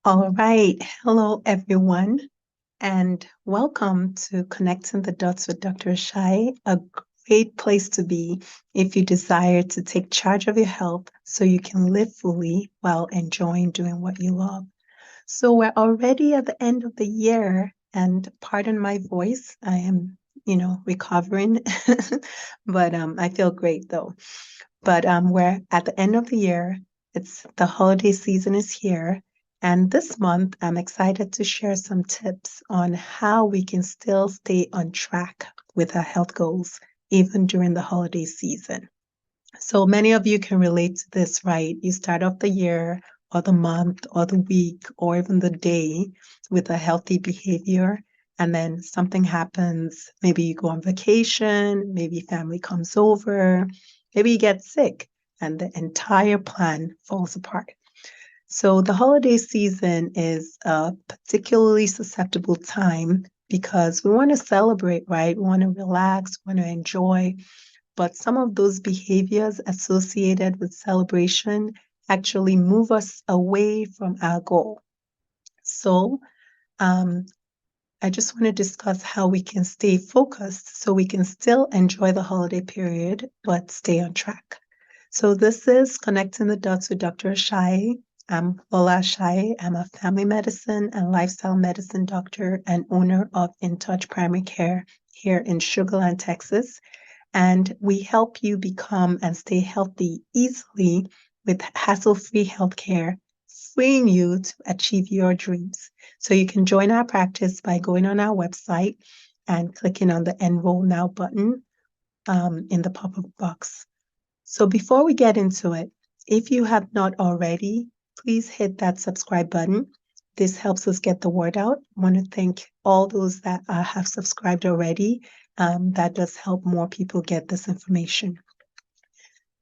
All right. Hello, everyone, and welcome to Connecting the Dots with Dr. Ashaye, a great place to be if you desire to take charge of your health so you can live fully while enjoying doing what you love. So, we're already at the end of the year, and pardon my voice, I am, recovering, but I feel great though. But we're at the end of the year. It's the holiday season is here. And this month, I'm excited to share some tips on how we can still stay on track with our health goals, even during the holiday season. So many of you can relate to this, right? You start off the year or the month or the week or even the day with a healthy behavior. And then something happens. Maybe you go on vacation, maybe family comes over, maybe you get sick, and the entire plan falls apart. So the holiday season is a particularly susceptible time because we want to celebrate, right? We want to relax, we want to enjoy, but some of those behaviors associated with celebration actually move us away from our goal. So, um, I just want to discuss how we can stay focused so we can still enjoy the holiday period, but stay on track. So, this is Connecting the Dots with Dr. Ashaye. I'm Lola Ashaye. I'm a family medicine and lifestyle medicine doctor and owner of InTouch Primary Care here in Sugar Land, Texas, and we help you become and stay healthy easily with hassle-free healthcare, freeing you to achieve your dreams. So you can join our practice by going on our website and clicking on the Enroll Now button in the pop-up box. So before we get into it, if you have not already, please hit that subscribe button. This helps us get the word out. I want to thank all those that have subscribed already. That does help more people get this information.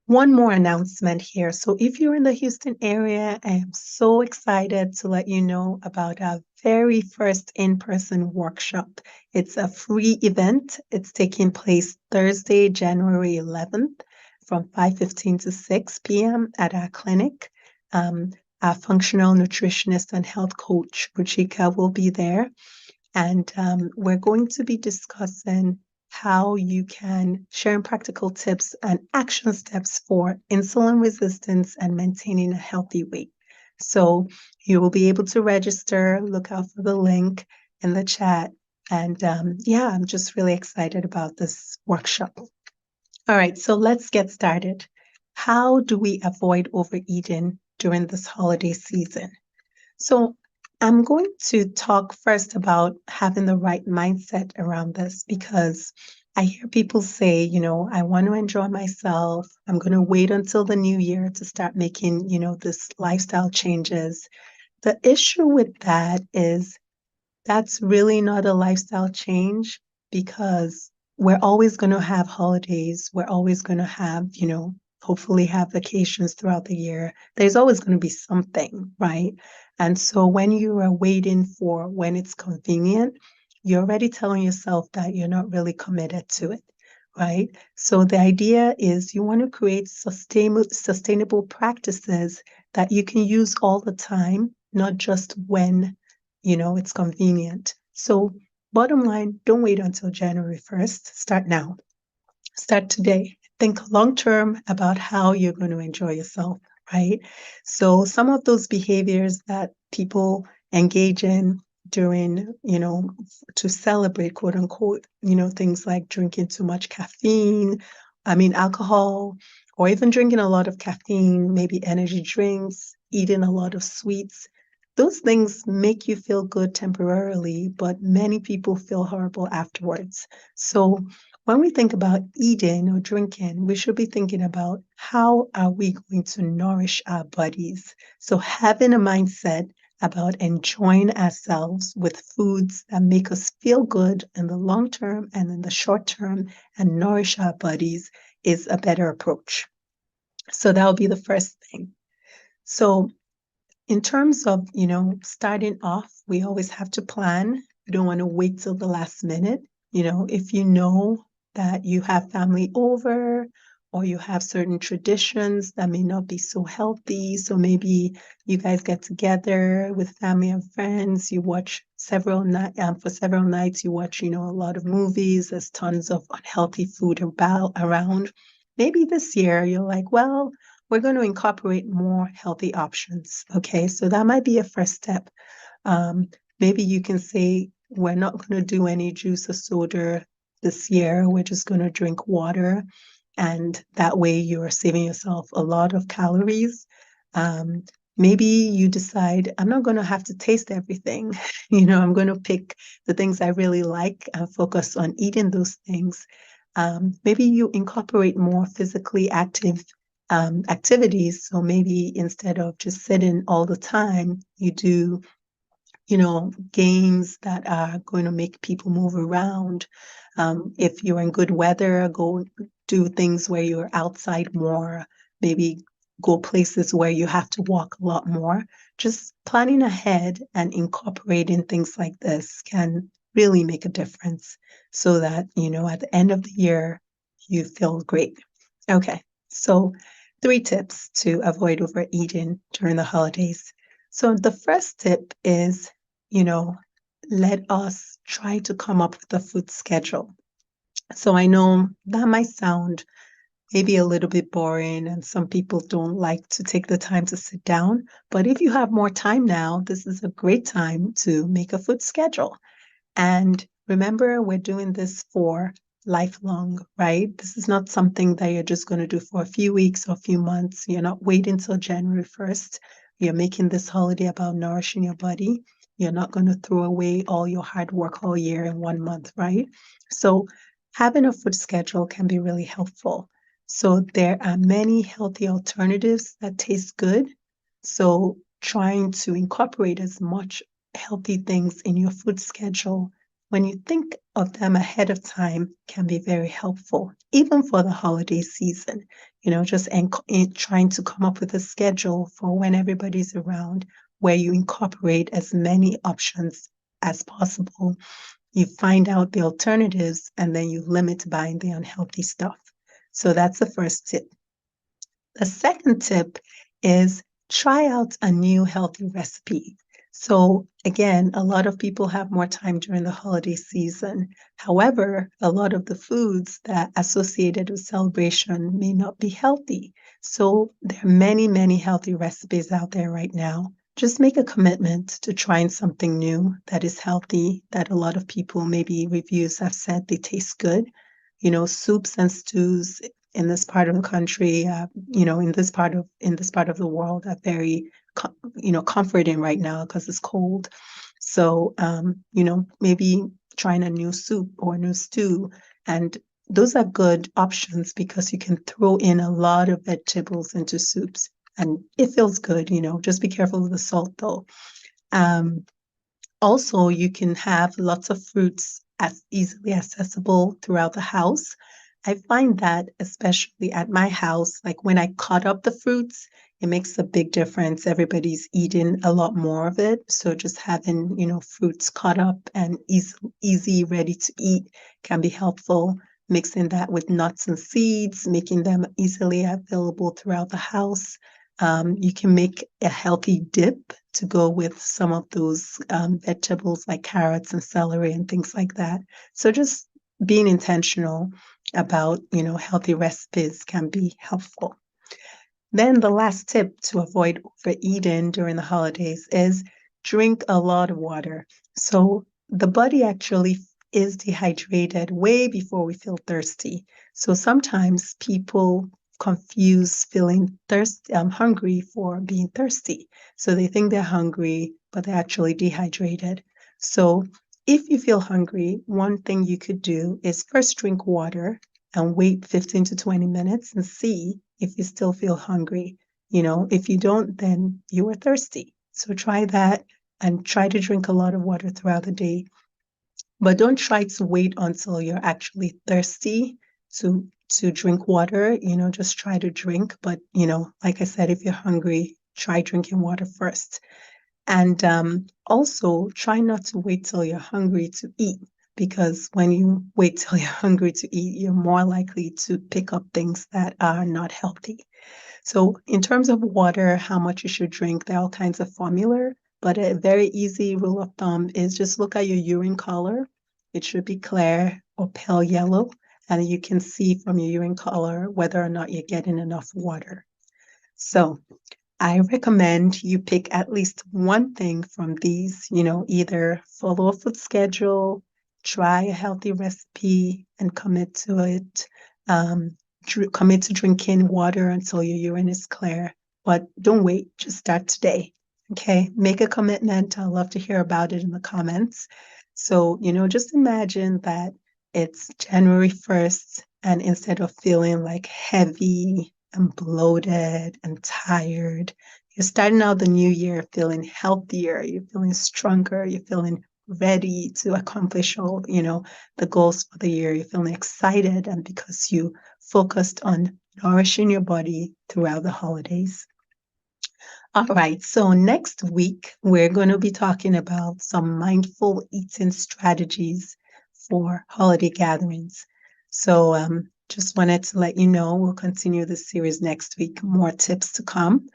One more announcement here. So if you're in the Houston area, I am so excited to let you know about our very first in-person workshop. It's a free event. It's taking place Thursday, January 11th from 5:15 to 6 p.m. at our clinic. Our functional nutritionist and health coach, Ruchika, will be there. And we're going to be discussing how you can share practical tips and action steps for insulin resistance and maintaining a healthy weight. So you will be able to register, look out for the link in the chat. And yeah, I'm just really excited about this workshop. All right, so let's get started. How do we avoid overeating during this holiday season? So I'm going to talk first about having the right mindset around this because I hear people say, I want to enjoy myself. I'm going to wait until the new year to start making, this lifestyle changes. The issue with that is that's really not a lifestyle change because we're always going to have holidays. We're always going to have, hopefully have vacations throughout the year. There's always going to be something, right? And so when you are waiting for when it's convenient, you're already telling yourself that you're not really committed to it, right? So the idea is you want to create sustainable practices that you can use all the time, not just when it's convenient. So bottom line, don't wait until January 1st. Start now. Start today. Think long term about how you're going to enjoy yourself, right? So some of those behaviors that people engage in during, to celebrate, quote unquote, things like drinking too much alcohol, or even drinking a lot of caffeine, maybe energy drinks, eating a lot of sweets. Those things make you feel good temporarily, but many people feel horrible afterwards. So when we think about eating or drinking, we should be thinking about how are we going to nourish our bodies. So having a mindset about enjoying ourselves with foods that make us feel good in the long term and in the short term and nourish our bodies is a better approach. So that would be the first thing. So in terms of, starting off, we always have to plan. We don't want to wait till the last minute. If you know that you have family over or you have certain traditions that may not be so healthy. So maybe you guys get together with family and friends, you watch for several nights, you watch, a lot of movies, there's tons of unhealthy food around. Maybe this year you're like, well, we're going to incorporate more healthy options. Okay, so that might be a first step. Um, Maybe you can say, we're not going to do any juice or soda this year. We're just going to drink water. And that way you're saving yourself a lot of calories. Um, Maybe you decide, I'm not going to have to taste everything. I'm going to pick the things I really like and focus on eating those things. Maybe you incorporate more physically active activities. So maybe instead of just sitting all the time, you do games that are going to make people move around. If you're in good weather, go do things where you're outside more, maybe go places where you have to walk a lot more. Just planning ahead and incorporating things like this can really make a difference so that, at the end of the year, you feel great. Okay, so 3 tips to avoid overeating during the holidays. So the first tip is you know, let us try to come up with a food schedule. So I know that might sound maybe a little bit boring, and some people don't like to take the time to sit down. But if you have more time now, this is a great time to make a food schedule. And remember, we're doing this for lifelong, right? This is not something that you're just going to do for a few weeks or a few months. You're not waiting till January 1st. You're making this holiday about nourishing your body. You're not going to throw away all your hard work all year in 1 month, right? So having a food schedule can be really helpful. So there are many healthy alternatives that taste good. So trying to incorporate as much healthy things in your food schedule when you think of them ahead of time can be very helpful, even for the holiday season. Just trying to come up with a schedule for when everybody's around where you incorporate as many options as possible. You find out the alternatives and then you limit buying the unhealthy stuff. So that's the first tip. The second tip is try out a new healthy recipe. So again, a lot of people have more time during the holiday season. However, a lot of the foods that associated with celebration may not be healthy. So there are many, many healthy recipes out there right now. Just make a commitment to trying something new that is healthy, that a lot of people, maybe reviews have said they taste good. Soups and stews in this part of the country, in this part of the world, are very, comforting right now because it's cold. So, maybe trying a new soup or a new stew, and those are good options because you can throw in a lot of vegetables into soups, and it feels good. Just be careful with the salt though. Um, Also, you can have lots of fruits as easily accessible throughout the house. I find that especially at my house, like when I cut up the fruits, it makes a big difference. Everybody's eating a lot more of it. So just having, fruits cut up and easy, ready to eat can be helpful. Mixing that with nuts and seeds, making them easily available throughout the house. You can make a healthy dip to go with some of those vegetables like carrots and celery and things like that. So just being intentional about, healthy recipes can be helpful. Then the last tip to avoid overeating during the holidays is drink a lot of water. So the body actually is dehydrated way before we feel thirsty. So sometimes people confuse feeling hungry for being thirsty. So they think they're hungry, but they're actually dehydrated. So if you feel hungry, one thing you could do is first drink water and wait 15 to 20 minutes and see if you still feel hungry. If you don't, then you are thirsty. So try that and try to drink a lot of water throughout the day. But don't try to wait until you're actually thirsty to drink water. Just try to drink. But, like I said, if you're hungry, try drinking water first. And also try not to wait till you're hungry to eat, because when you wait till you're hungry to eat, you're more likely to pick up things that are not healthy. So in terms of water, how much you should drink, there are all kinds of formula, but a very easy rule of thumb is just look at your urine color. It should be clear or pale yellow, and you can see from your urine color whether or not you're getting enough water. So I recommend you pick at least one thing from these, either follow a food schedule, try a healthy recipe, and commit to it. Commit to drinking water until your urine is clear. But don't wait, just start today. Okay, make a commitment. I'd love to hear about it in the comments. So, just imagine that it's January 1st, and instead of feeling like heavy and bloated and tired, you're starting out the new year feeling healthier, you're feeling stronger, you're feeling ready to accomplish all, the goals for the year. You're feeling excited, and because you focused on nourishing your body throughout the holidays. All right, so next week, we're going to be talking about some mindful eating strategies for holiday gatherings. So just wanted to let you know, we'll continue this series next week, more tips to come.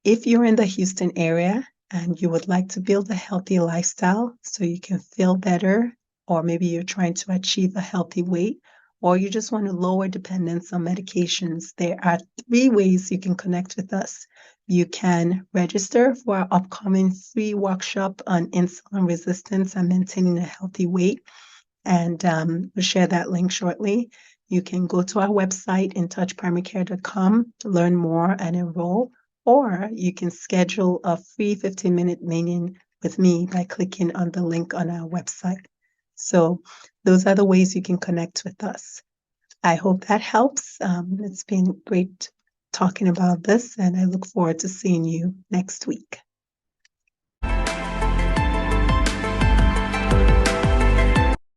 If you're in the Houston area and you would like to build a healthy lifestyle so you can feel better, or maybe you're trying to achieve a healthy weight, or you just want to lower dependence on medications, there are 3 ways you can connect with us. You can register for our upcoming free workshop on insulin resistance and maintaining a healthy weight, and we'll share that link shortly. You can go to our website, intouchprimarycare.com, to learn more and enroll, or you can schedule a free 15-minute meeting with me by clicking on the link on our website. So those are the ways you can connect with us. I hope that helps. It's been great talking about this, and I look forward to seeing you next week.